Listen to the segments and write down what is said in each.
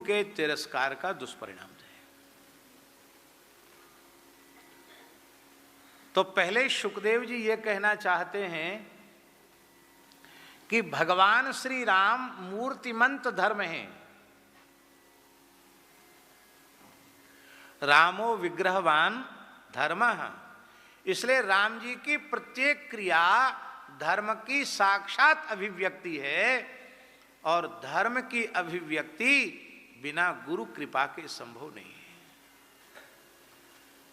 के तिरस्कार का दुष्परिणाम थे। तो पहले सुखदेव जी ये कहना चाहते हैं कि भगवान श्री राम मूर्तिमंत धर्म हैं। रामो विग्रहवान धर्मः, इसलिए राम जी की प्रत्येक क्रिया धर्म की साक्षात अभिव्यक्ति है और धर्म की अभिव्यक्ति बिना गुरु कृपा के संभव नहीं है।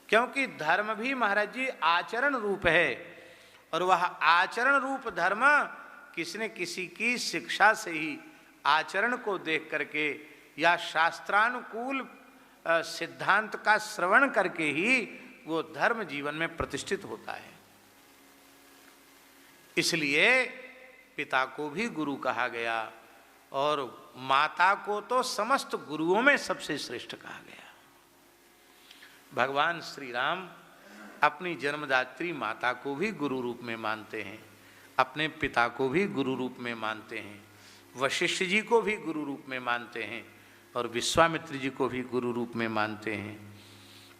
क्योंकि धर्म भी महाराज जी आचरण रूप है और वह आचरण रूप धर्म किसी न किसी की शिक्षा से ही, आचरण को देख करके या शास्त्रानुकूल सिद्धांत का श्रवण करके ही वो धर्म जीवन में प्रतिष्ठित होता है। इसलिए पिता को भी गुरु कहा गया और माता को तो समस्त गुरुओं में सबसे श्रेष्ठ कहा गया। भगवान श्री राम अपनी जन्मदात्री माता को भी गुरु रूप में मानते हैं, अपने पिता को भी गुरु रूप में मानते हैं, वशिष्ठ जी को भी गुरु रूप में मानते हैं और विश्वामित्र जी को भी गुरु रूप में मानते हैं।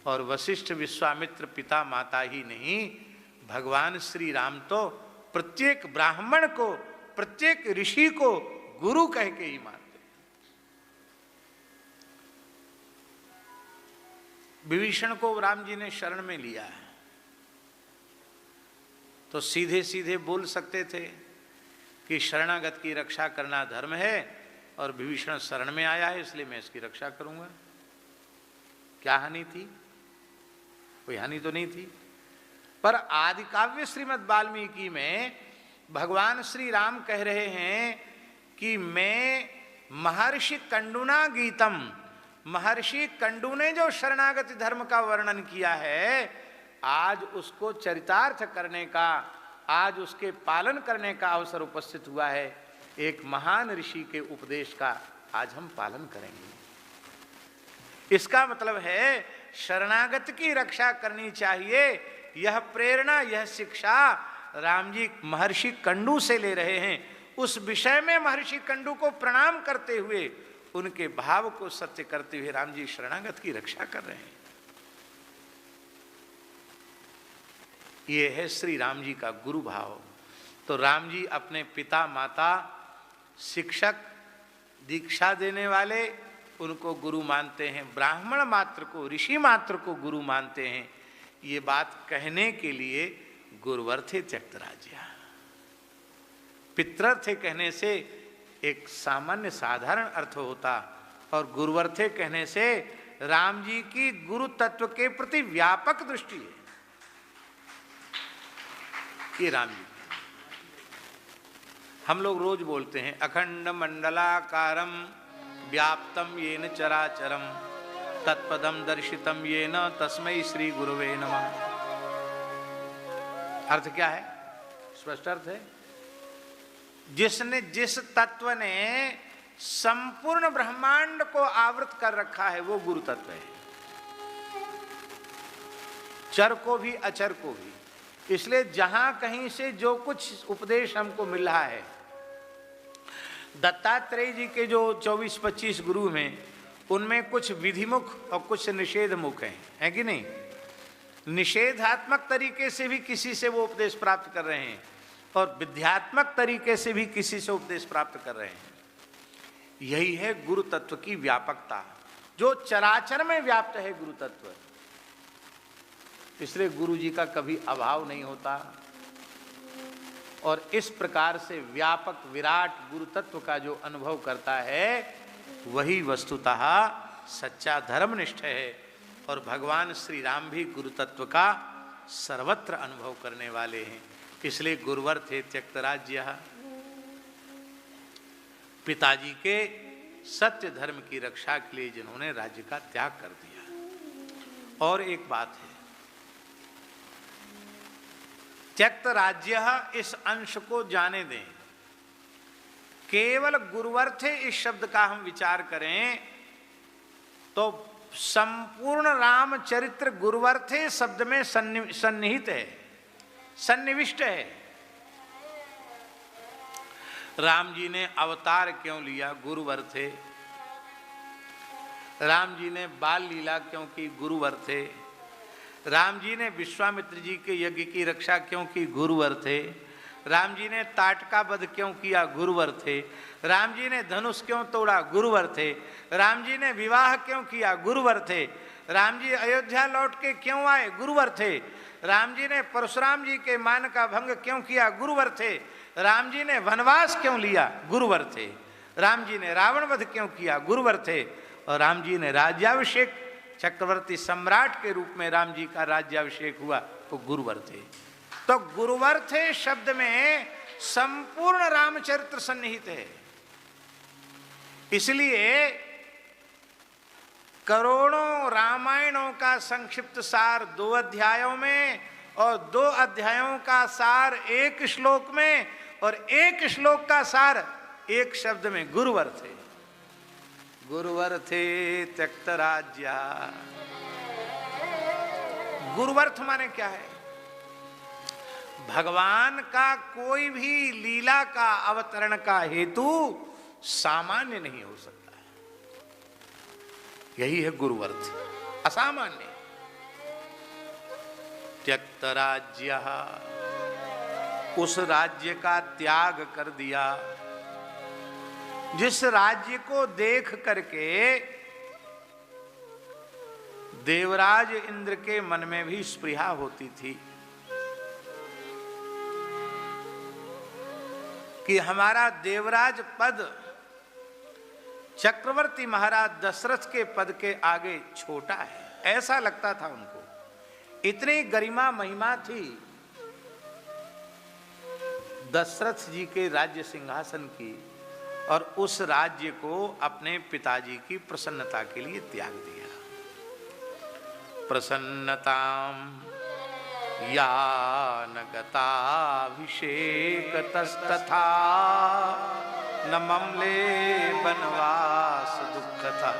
और वशिष्ठ विश्वामित्र पिता माता ही नहीं, भगवान श्री राम तो प्रत्येक ब्राह्मण को, प्रत्येक ऋषि को गुरु कह के ही मानते हैं। विभीषण को राम जी ने शरण में लिया है तो सीधे सीधे बोल सकते थे कि शरणागत की रक्षा करना धर्म है और विभीषण शरण में आया है इसलिए मैं इसकी रक्षा करूंगा। क्या हानि थी? कोई हानि तो नहीं थी। पर आदि काव्य श्रीमद् वाल्मीकि में भगवान श्री राम कह रहे हैं कि मैं महर्षि कंडुना गीतम, महर्षि कंडू ने जो शरणागति धर्म का वर्णन किया है, आज उसको चरितार्थ करने का, आज उसके पालन करने का अवसर उपस्थित हुआ है। एक महान ऋषि के उपदेश का आज हम पालन करेंगे। इसका मतलब है शरणागत की रक्षा करनी चाहिए। यह प्रेरणा, यह शिक्षा राम जी महर्षि कंडू से ले रहे हैं। उस विषय में महर्षि कंडू को प्रणाम करते हुए, उनके भाव को सत्य करते हुए राम जी शरणागत की रक्षा कर रहे हैं। ये है श्री राम जी का गुरु भाव। तो राम जी अपने पिता माता, शिक्षक, दीक्षा देने वाले, उनको गुरु मानते हैं। ब्राह्मण मात्र को, ऋषि मात्र को गुरु मानते हैं। ये बात कहने के लिए गुरुवर्थे त्यक्त राज्य, पितृर्थे कहने से एक सामान्य साधारण अर्थ होता और गुरुवर्थे कहने से राम जी की गुरु तत्व के प्रति व्यापक दृष्टि है। ये राम जी, हम लोग रोज बोलते हैं अखंड मंडलाकारम व्याप्तम येन चराचरम तत्पदम दर्शितम येन तस्मै श्री गुरुवे नमः। अर्थ क्या है? स्पष्ट अर्थ है, जिस तत्व ने संपूर्ण ब्रह्मांड को आवृत कर रखा है वो गुरु तत्व है, चर को भी अचर को भी। इसलिए जहां कहीं से जो कुछ उपदेश हमको मिल रहा है, दत्तात्रेय जी के जो 24-25 गुरु हैं उनमें कुछ विधिमुख और कुछ निषेधमुख हैं, है कि नहीं? निषेधात्मक तरीके से भी किसी से वो उपदेश प्राप्त कर रहे हैं और विद्यात्मक तरीके से भी किसी से उपदेश प्राप्त कर रहे हैं। यही है गुरु तत्व की व्यापकता, जो चराचर में व्याप्त है गुरु तत्व। इसलिए गुरु जी का कभी अभाव नहीं होता और इस प्रकार से व्यापक विराट गुरु तत्व का जो अनुभव करता है वही वस्तुतः सच्चा धर्मनिष्ठ है। और भगवान श्री राम भी गुरु तत्व का सर्वत्र अनुभव करने वाले हैं। इसलिए गुरुवर्थे त्यक्त राज्य, पिताजी के सत्य धर्म की रक्षा के लिए जिन्होंने राज्य का त्याग कर दिया। और एक बात है, त्यक्त राज्य, इस अंश को जाने दें। केवल गुरुवर्थे इस शब्द का हम विचार करें तो संपूर्ण रामचरित्र गुरुवर्थे शब्द में सन्निहित है, सन्निविष्ट है। राम जी ने अवतार क्यों लिया? गुरुवर्थे। राम जी ने बाल लीला क्यों की? गुरुवर थे। राम जी ने विश्वामित्र जी के यज्ञ की रक्षा क्यों की? गुरुवर थे। राम जी ने ताटका वध क्यों किया? गुरुवर थे। राम जी ने धनुष क्यों तोड़ा? गुरुवर थे। राम जी ने विवाह क्यों किया? गुरुवर थे। राम जी अयोध्या लौट के क्यों आए? गुरुवर थे। राम जी ने परशुराम जी के मान का भंग क्यों किया? गुरुवर थे। राम जी ने वनवास क्यों लिया? गुरुवर थे। राम जी ने रावण वध क्यों किया? गुरुवर थे। और राम जी ने राज्याभिषेक, चक्रवर्ती सम्राट के रूप में राम जी का राज्याभिषेक हुआ, वो गुरुवर थे। तो गुरुवर थे शब्द में संपूर्ण रामचरित्र सन्निहित है। इसलिए करोड़ों रामायणों का संक्षिप्त सार 2 अध्यायों में, और 2 अध्यायों का सार 1 श्लोक में, और 1 श्लोक का सार 1 शब्द में गुरुवर थे। गुरुवर थे त्यक्त राज्या। गुरुवर्थ माने क्या है? भगवान का कोई भी लीला का अवतरण का हेतु सामान्य नहीं हो सकता है, यही है गुरुवर्थ, असामान्य। त्यक्त राज्य, उस राज्य का त्याग कर दिया जिस राज्य को देख करके देवराज इंद्र के मन में भी स्पृहा होती थी कि हमारा देवराज पद चक्रवर्ती महाराज दशरथ के पद के आगे छोटा है, ऐसा लगता था उनको। इतनी गरिमा महिमा थी दशरथ जी के राज्य सिंहासन की, और उस राज्य को अपने पिताजी की प्रसन्नता के लिए त्याग दिया। प्रसन्नताम या न गताभिषेक तस्तथा न ममले बनवास दुख था।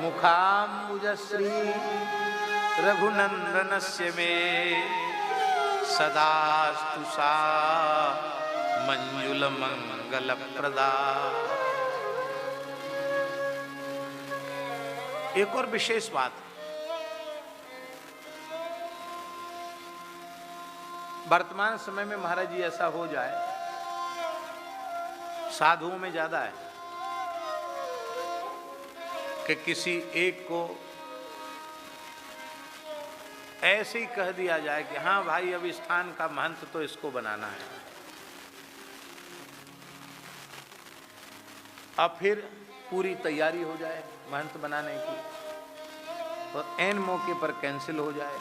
मुखाम्बुजश्री रघुनंदनस्य मे सदास्तु सा मंजुल मंगल प्रदा। एक और विशेष बात है, वर्तमान समय में महाराज जी ऐसा हो जाए, साधुओं में ज्यादा है कि किसी एक को ऐसे ही कह दिया जाए कि हाँ भाई अब स्थान का महंत तो इसको बनाना है, अब फिर पूरी तैयारी हो जाए महंत बनाने की, और ऐन मौके पर कैंसिल हो जाए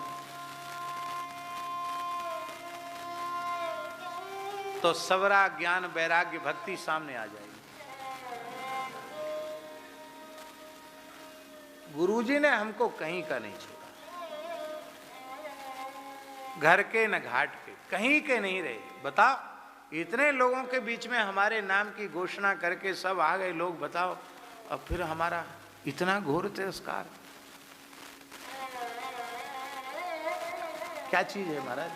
तो सबरा ज्ञान वैराग्य भक्ति सामने आ जाएगी। गुरुजी ने हमको कहीं का नहीं छोड़ा, घर के न घाट के, कहीं के नहीं रहे। बताओ, इतने लोगों के बीच में हमारे नाम की घोषणा करके सब आ गए लोग, बताओ अब फिर हमारा इतना घोर तिरस्कार क्या चीज है महाराज?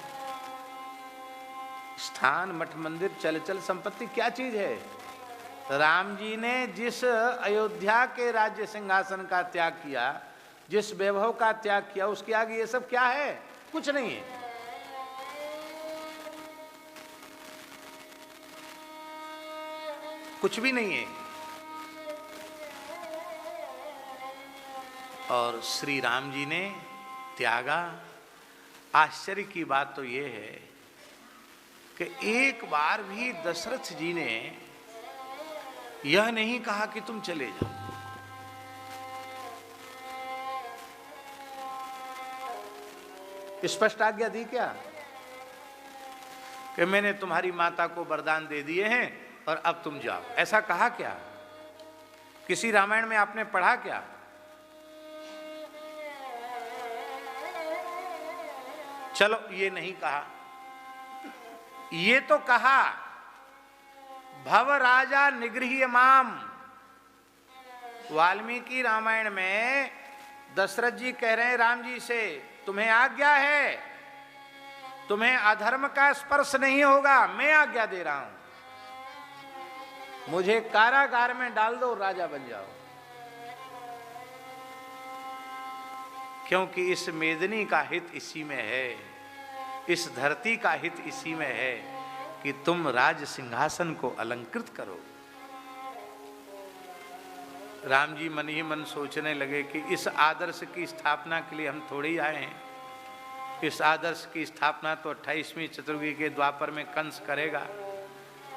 स्थान मठ मंदिर चल चल संपत्ति क्या चीज है? राम जी ने जिस अयोध्या के राज्य सिंहासन का त्याग किया, जिस वैभव का त्याग किया, उसके आगे ये सब क्या है? कुछ नहीं है। कुछ भी नहीं है। और श्री राम जी ने त्यागा। आश्चर्य की बात तो यह है कि एक बार भी दशरथ जी ने यह नहीं कहा कि तुम चले जाओ। स्पष्ट आज्ञा दी क्या कि मैंने तुम्हारी माता को वरदान दे दिए हैं और अब तुम जाओ, ऐसा कहा क्या? किसी रामायण में आपने पढ़ा क्या? चलो ये नहीं कहा, ये तो कहा भव राजा निगृह्य माम। वाल्मीकि रामायण में दशरथ जी कह रहे हैं राम जी से, तुम्हें आज्ञा है, तुम्हें अधर्म का स्पर्श नहीं होगा, मैं आज्ञा दे रहा हूं, मुझे कारागार में डाल दो, राजा बन जाओ। क्योंकि इस मेदिनी का हित इसी में है, इस धरती का हित इसी में है कि तुम राज सिंहासन को अलंकृत करो। राम जी मन ही मन सोचने लगे कि इस आदर्श की स्थापना के लिए हम थोड़े ही आए हैं। इस आदर्श की स्थापना तो 28वीं चतुर्युगी के द्वापर में कंस करेगा,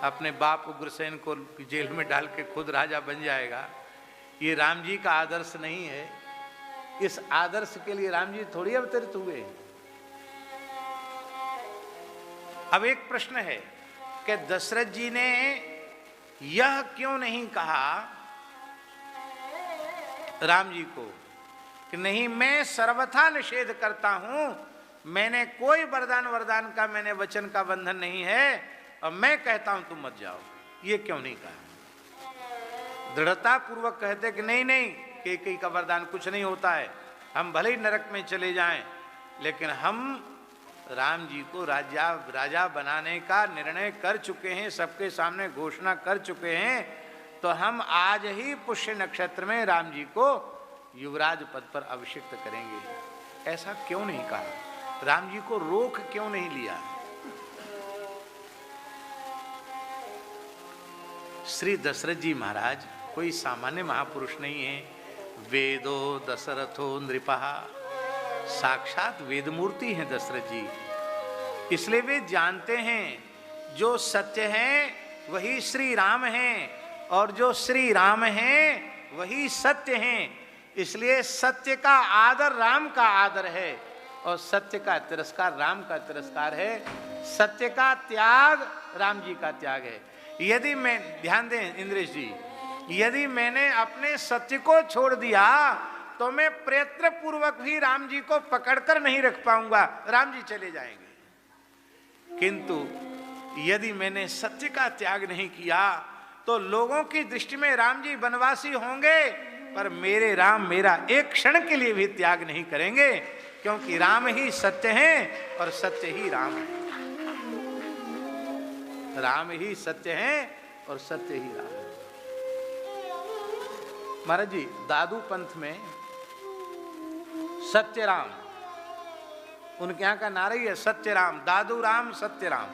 अपने बाप उग्रसेन को जेल में डाल के खुद राजा बन जाएगा। ये राम जी का आदर्श नहीं है। इस आदर्श के लिए राम जी थोड़ी अवतरित हुए। अब एक प्रश्न है कि दशरथ जी ने यह क्यों नहीं कहा राम जी को कि नहीं, मैं सर्वथा निषेध करता हूं, मैंने कोई वरदान का मैंने वचन का बंधन नहीं है और मैं कहता हूं तुम मत जाओ। ये क्यों नहीं कहा? दृढ़ता पूर्वक कहते कि नहीं नहीं, केकई का वरदान कुछ नहीं होता है, हम भले ही नरक में चले जाएं, लेकिन हम राम जी को राजा बनाने का निर्णय कर चुके हैं, सबके सामने घोषणा कर चुके हैं, तो हम आज ही पुष्य नक्षत्र में राम जी को युवराज पद पर अभिषिक्त करेंगे। ऐसा क्यों नहीं कहा? राम जी को रोक क्यों नहीं लिया? श्री दशरथ जी महाराज कोई सामान्य महापुरुष नहीं है। वेदो दशरथो नृपः, साक्षात वेदमूर्ति हैं दशरथ जी। इसलिए वे जानते हैं जो सत्य है वही श्री राम हैं, और जो श्री राम हैं वही सत्य हैं। इसलिए सत्य का आदर राम का आदर है और सत्य का तिरस्कार राम का तिरस्कार है। सत्य का त्याग राम जी का त्याग है। यदि मैं, ध्यान दें इंद्रेश जी, यदि मैंने अपने सत्य को छोड़ दिया तो मैं प्रयत्न पूर्वक भी राम जी को पकड़कर नहीं रख पाऊंगा, राम जी चले जाएंगे। किंतु यदि मैंने सत्य का त्याग नहीं किया तो लोगों की दृष्टि में राम जी वनवासी होंगे, पर मेरे राम मेरा एक क्षण के लिए भी त्याग नहीं करेंगे, क्योंकि राम ही सत्य हैं और सत्य ही राम है। राम ही सत्य हैं और सत्य ही राम है। महाराज जी, दादू पंथ में सत्य राम, उनके यहां का नारा ही है सत्य राम, दादू राम सत्य राम।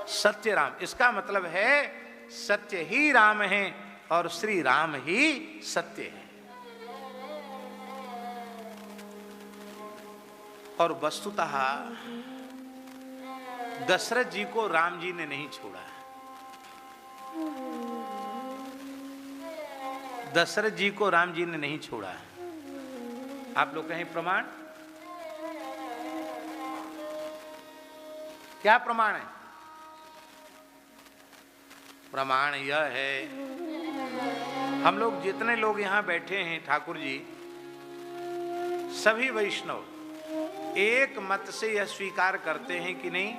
सत्य राम इसका मतलब है सत्य ही राम है और श्री राम ही सत्य है। और वस्तुतः दशरथ जी को राम जी ने नहीं छोड़ा। दशरथ जी को राम जी ने नहीं छोड़ा। आप लोग कहें प्रमाण? क्या प्रमाण है? प्रमाण यह है, हम लोग जितने लोग यहां बैठे हैं ठाकुर जी, सभी वैष्णव एक मत से यह स्वीकार करते हैं कि नहीं,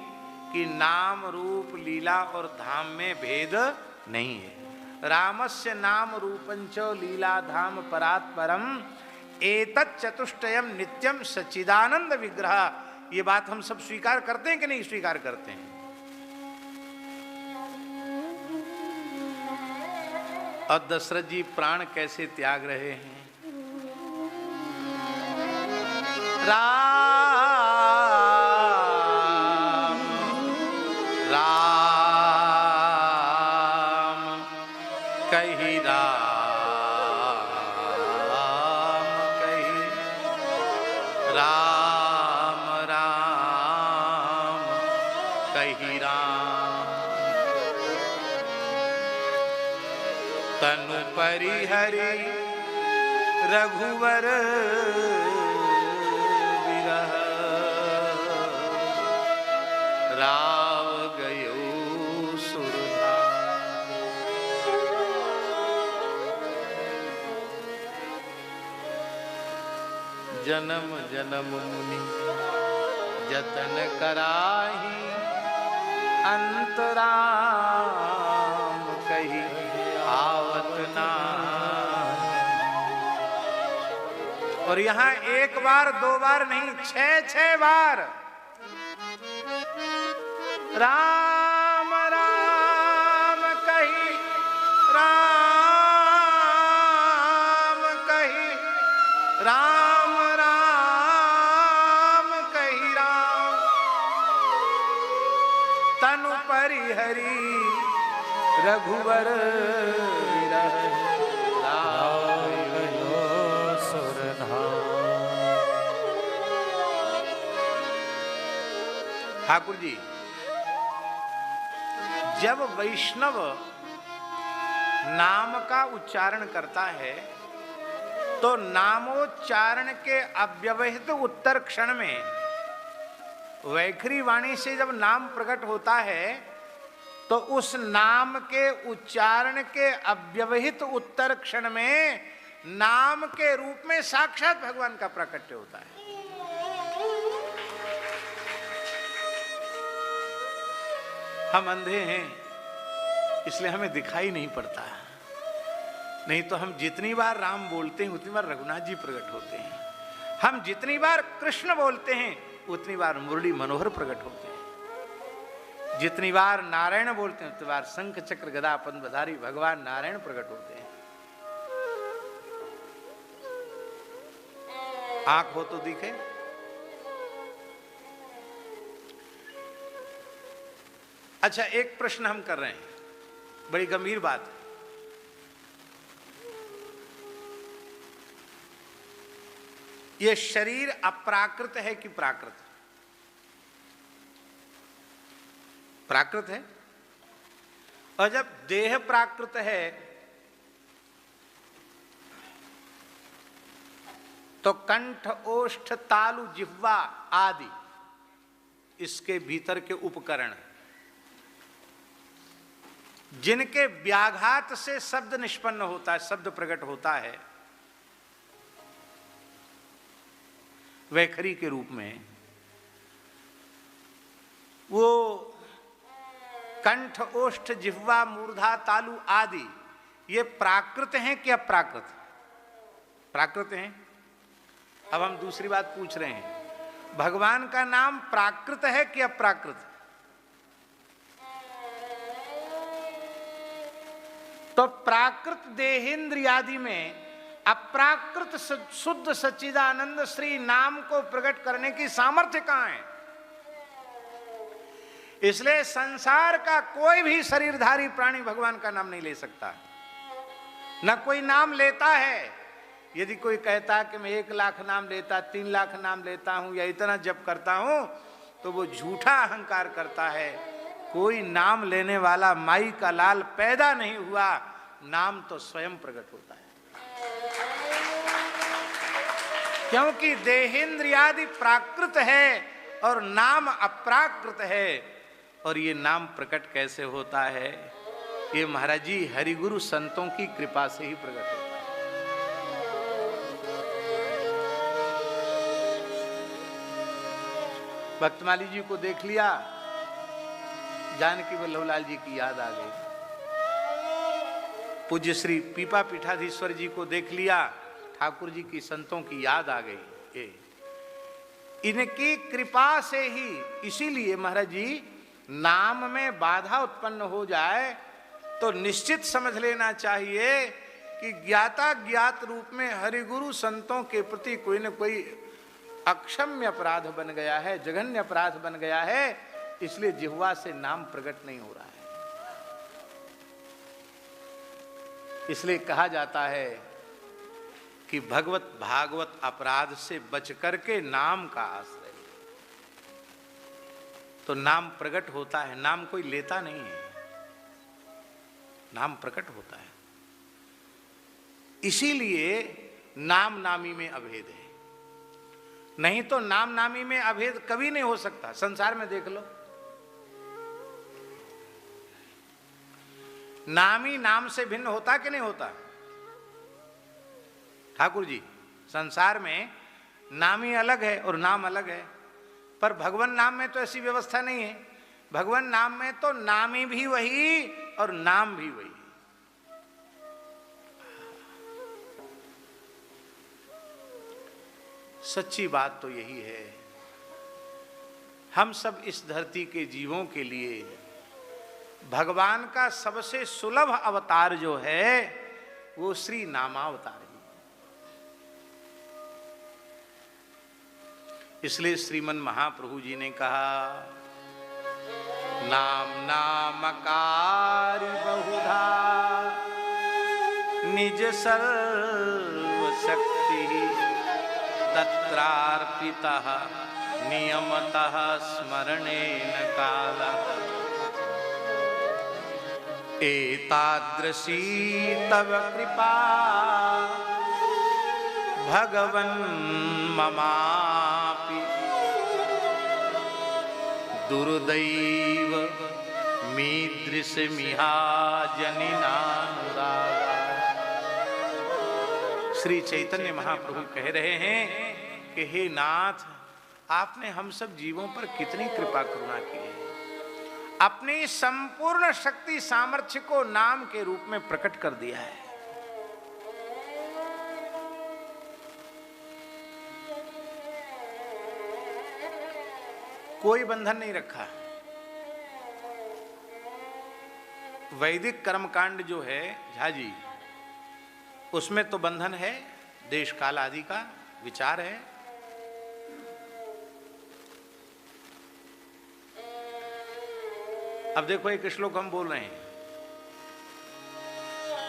कि नाम रूप लीला और धाम में भेद नहीं है। रामस्य नाम रूपंच लीला धाम परात् परम एतत् चतुष्टयम नित्यम सच्चिदानंद विग्रह। ये बात हम सब स्वीकार करते हैं कि नहीं स्वीकार करते हैं? और दशरथ जी प्राण कैसे त्याग रहे हैं? राम कही, राम कही, राम राम कही राम। तनु परिहरि रघुवर विरह, राव गयो सुरधा। जन्म जन्म मुनि जतन कराही, अंतराम कही आवत ना। और यहां एक बार दो बार नहीं, 6 बार राम राम कही, राम कही, राम हरि रघुवर विरह लायो सुरधाम। ठाकुर जी, जब वैष्णव नाम का उच्चारण करता है तो नामोच्चारण के अव्यवहित उत्तर क्षण में वैखरी वाणी से जब नाम प्रकट होता है तो उस नाम के उच्चारण के अव्यवहित उत्तर क्षण में नाम के रूप में साक्षात भगवान का प्राकट्य होता है। हम अंधे हैं इसलिए हमें दिखाई नहीं पड़ता, नहीं तो हम जितनी बार राम बोलते हैं उतनी बार रघुनाथ जी प्रकट होते हैं। हम जितनी बार कृष्ण बोलते हैं उतनी बार मुरली मनोहर प्रकट होते हैं। जितनी बार नारायण बोलते हैं उतनी बार शंख चक्र गदा पद्मधारी भगवान नारायण प्रकट होते हैं। आंख हो तो दिखे। अच्छा, एक प्रश्न हम कर रहे हैं, बड़ी गंभीर बात है। यह शरीर अप्राकृत है कि प्राकृत? प्राकृत है। और जब देह प्राकृत है तो कंठ, ओष्ठ, तालु, जिह्वा आदि इसके भीतर के उपकरण जिनके व्याघात से शब्द निष्पन्न होता है, शब्द प्रकट होता है, वैखरी के रूप में, वो कंठ, ओष्ठ, जिह्वा, मूर्धा, तालु आदि ये प्राकृत हैं कि अप्राकृत? प्राकृत हैं। अब हम दूसरी बात पूछ रहे हैं, भगवान का नाम प्राकृत है कि अप्राकृत? तो प्राकृत देहेंद्रियादि में अप्राकृत शुद्ध सच्चिदानंद श्री नाम को प्रकट करने की सामर्थ्य कहां है? इसलिए संसार का कोई भी शरीरधारी प्राणी भगवान का नाम नहीं ले सकता, न कोई नाम लेता है। यदि कोई कहता है कि मैं 1 लाख नाम लेता, 3 लाख नाम लेता हूं या इतना जप करता हूं, तो वो झूठा अहंकार करता है। कोई नाम लेने वाला माई का लाल पैदा नहीं हुआ, नाम तो स्वयं प्रकट होता है। क्योंकि देहेंद्रियादि प्राकृत है और नाम अप्राकृत है। और ये नाम प्रकट कैसे होता है? ये महाराज जी हरिगुरु संतों की कृपा से ही प्रकट होता है। भक्तमाली जी को देख लिया, जानकी वल्लभलाल जी की याद आ गई। पूज्य श्री पीपा पीठाधीश्वर जी को देख लिया, ठाकुर जी की संतों की याद आ गई। इनकी कृपा से ही, इसीलिए महाराज जी नाम में बाधा उत्पन्न हो जाए तो निश्चित समझ लेना चाहिए कि ज्ञाता ज्ञात रूप में हरिगुरु संतों के प्रति कोई न कोई अक्षम्य अपराध बन गया है, जघन्य अपराध बन गया है, इसलिए जिह्वा से नाम प्रकट नहीं हो रहा है। इसलिए कहा जाता है कि भगवत भागवत अपराध से बच करके नाम का आश्रय, तो नाम प्रकट होता है। नाम कोई लेता नहीं है, नाम प्रकट होता है। इसीलिए नाम नामी में अभेद है, नहीं तो नाम नामी में अभेद कभी नहीं हो सकता। संसार में देख लो, नामी नाम से भिन्न होता कि नहीं होता? ठाकुर जी, संसार में नामी अलग है और नाम अलग है, पर भगवान नाम में तो ऐसी व्यवस्था नहीं है। भगवान नाम में तो नामी भी वही और नाम भी वही। सच्ची बात तो यही है, हम सब इस धरती के जीवों के लिए भगवान का सबसे सुलभ अवतार जो है वो श्री नामावतार ही। इसलिए श्रीमन महाप्रभु जी ने कहा, नाम नामकारी बहुधा निज सर्वशक्ति तत्रार्पितः नियमतः स्मरणेन कालः एतादृशी तव कृपा भगवन् ममापि दुर्दैव मीदृशमिहा जनिनानुरागा। श्री चैतन्य महाप्रभु कह रहे हैं कि हे नाथ, आपने हम सब जीवों पर कितनी कृपा करुणा की है। अपनी संपूर्ण शक्ति सामर्थ्य को नाम के रूप में प्रकट कर दिया है। कोई बंधन नहीं रखा। वैदिक कर्मकांड जो है झाजी, उसमें तो बंधन है, देश काल आदि का विचार है। अब देखो एक श्लोक हम बोल रहे हैं,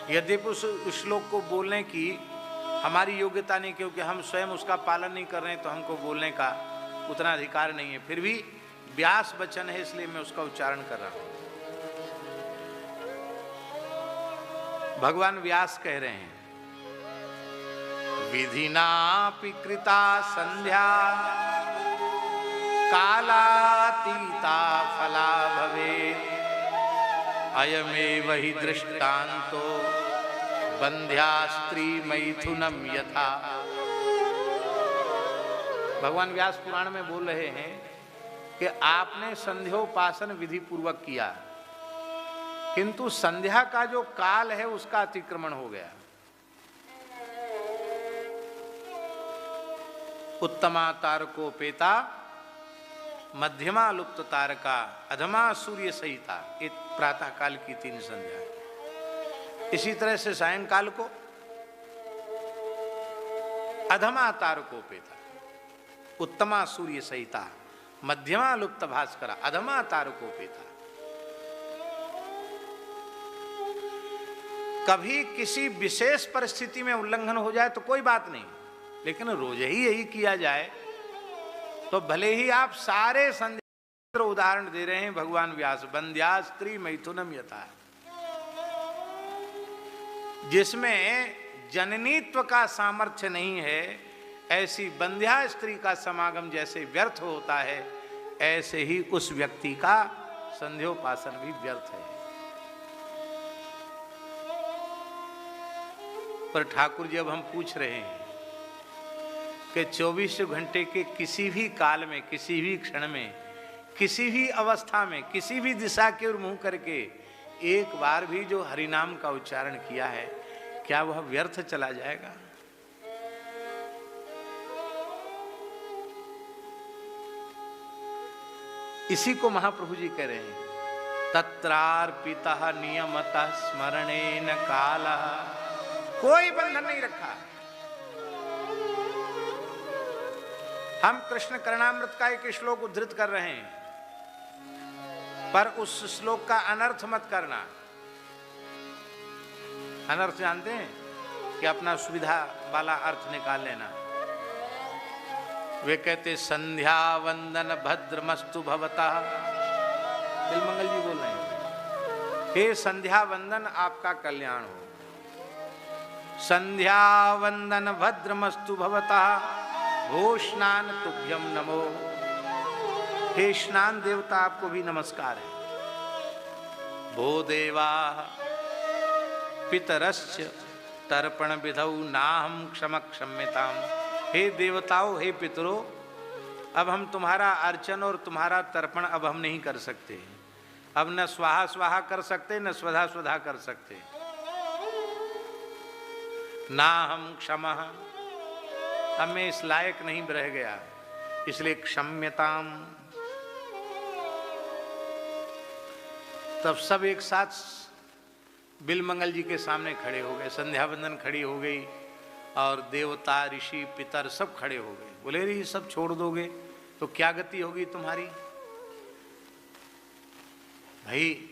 यद्यपि उस श्लोक को बोलने की हमारी योग्यता नहीं, क्योंकि हम स्वयं उसका पालन नहीं कर रहे हैं, तो हमको बोलने का उतना अधिकार नहीं है। फिर भी व्यास वचन है, इसलिए मैं उसका उच्चारण कर रहा हूं। भगवान व्यास कह रहे हैं, विधिनापि कृता संध्या कालातीता फला भवेत् अयमेव हि दृष्टान्तो बंध्या स्त्री मैथुनम यथा। भगवान व्यास पुराण में बोल रहे हैं कि आपने संध्योपासन विधि पूर्वक किया, किंतु संध्या का जो काल है उसका अतिक्रमण हो गया। उत्तमा तारकोपेता, मध्यमा लुप्त तारका, अधमा सूर्य सहिता, ये प्रातः काल की 3 संध्या। इसी तरह से सायंकाल को अधमा तारकोपेता, उत्तमा सूर्य सहिता, मध्यमा लुप्त भास्करा, अधमा तारकोपेता। कभी किसी विशेष परिस्थिति में उल्लंघन हो जाए तो कोई बात नहीं, लेकिन रोज ही यही किया जाए तो भले ही आप सारे संध्या उदाहरण दे रहे हैं भगवान व्यास, बंध्या स्त्री मैथुनम यथा, जिसमें जननीत्व का सामर्थ्य नहीं है, ऐसी बंध्या स्त्री का समागम जैसे व्यर्थ होता है, ऐसे ही उस व्यक्ति का संध्योपासन भी व्यर्थ है। पर ठाकुर जी अब हम पूछ रहे हैं कि 24 घंटे के किसी भी काल में, किसी भी क्षण में, किसी भी अवस्था में, किसी भी दिशा की ओर मुंह करके एक बार भी जो हरिनाम का उच्चारण किया है, क्या वह व्यर्थ चला जाएगा? इसी को महाप्रभु जी कह रहे हैं, तत्रार्पितः नियमतः स्मरणेन कालः। कोई बंधन नहीं रखा। हम कृष्ण करणामृत का एक श्लोक उद्धृत कर रहे हैं, पर उस श्लोक का अनर्थ मत करना। अनर्थ जानते हैं कि अपना सुविधा वाला अर्थ निकाल लेना। वे कहते संध्या वंदन भद्रमस्तु भवतः। बिलमंगल जी बोल रहे हैं, हे संध्या वंदन आपका कल्याण हो। संध्या वंदन भद्रमस्तु भवतः भो स्नान तुभ्यम नमो। हे स्नान देवता आपको भी नमस्कार है। भो देवा पितरश्च तर्पण विधौ नाहं क्षम क्षम्यताम। हे देवताओं, हे पितरों, अब हम तुम्हारा अर्चन और तुम्हारा तर्पण अब हम नहीं कर सकते। अब न स्वाहा स्वाहा कर सकते, न स्वधा स्वधा कर सकते। ना हम क्षमः, अब मैं इस लायक नहीं रह गया, इसलिए क्षम्यताम। तब सब एक साथ बिलमंगल जी के सामने खड़े हो गए, संध्या वंदन खड़ी हो गई और देवता ऋषि पितर सब खड़े हो गए। बोले रे, सब छोड़ दोगे तो क्या गति होगी तुम्हारी? भाई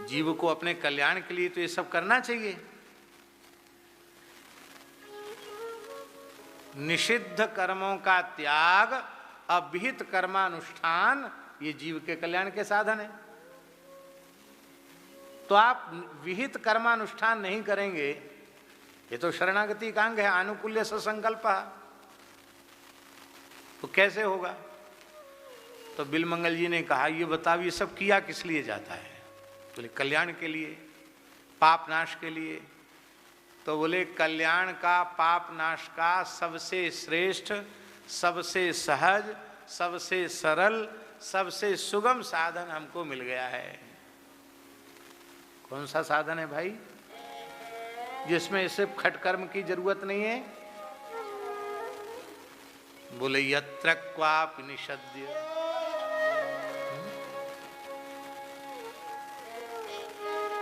जीव को अपने कल्याण के लिए तो ये सब करना चाहिए। निषिद्ध कर्मों का त्याग, अविहित कर्मानुष्ठान, ये जीव के कल्याण के साधन है। तो आप विहित कर्मानुष्ठान नहीं करेंगे, ये तो शरणागति का अंग है, आनुकूल्य ससंकल्प, तो कैसे होगा? तो बिलमंगल जी ने कहा, ये बताओ ये सब किया किस लिए जाता है? बोले कल्याण के लिए, पाप नाश के लिए। तो बोले कल्याण का, पाप नाश का सबसे श्रेष्ठ, सबसे सहज, सबसे सरल, सबसे सुगम साधन हमको मिल गया है। कौन सा साधन है भाई? जिसमें सिर्फ खटकर्म की जरूरत नहीं है। बोले यत्र क्वापि निषद्य,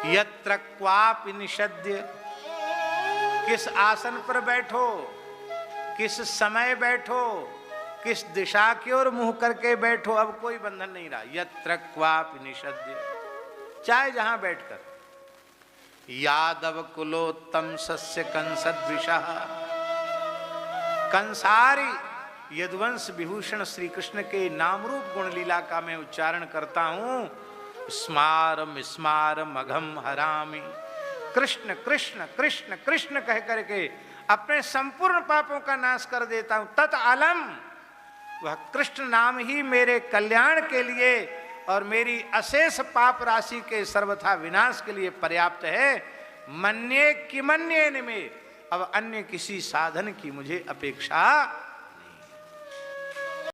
यत्र क्वापि निषद्य, किस आसन पर बैठो, किस समय बैठो, किस दिशा की ओर मुंह करके बैठो, अब कोई बंधन नहीं रहा। यत्र क्वापि निषद्य, चाहे जहां बैठकर। यादव कुलोत्तम सस्य कंसद्विषः, कंसारी यदुवंश विभूषण श्री कृष्ण के नाम रूप गुण लीला का मैं उच्चारण करता हूं। स्मारम स्मारम अघम हरामि, कृष्ण कृष्ण कृष्ण कृष्ण कह करके अपने संपूर्ण पापों का नाश कर देता हूं। तत् अलम, वह कृष्ण नाम ही मेरे कल्याण के लिए और मेरी अशेष पाप राशि के सर्वथा विनाश के लिए पर्याप्त है। मन्ये किमन्ये में, अब अन्य किसी साधन की मुझे अपेक्षा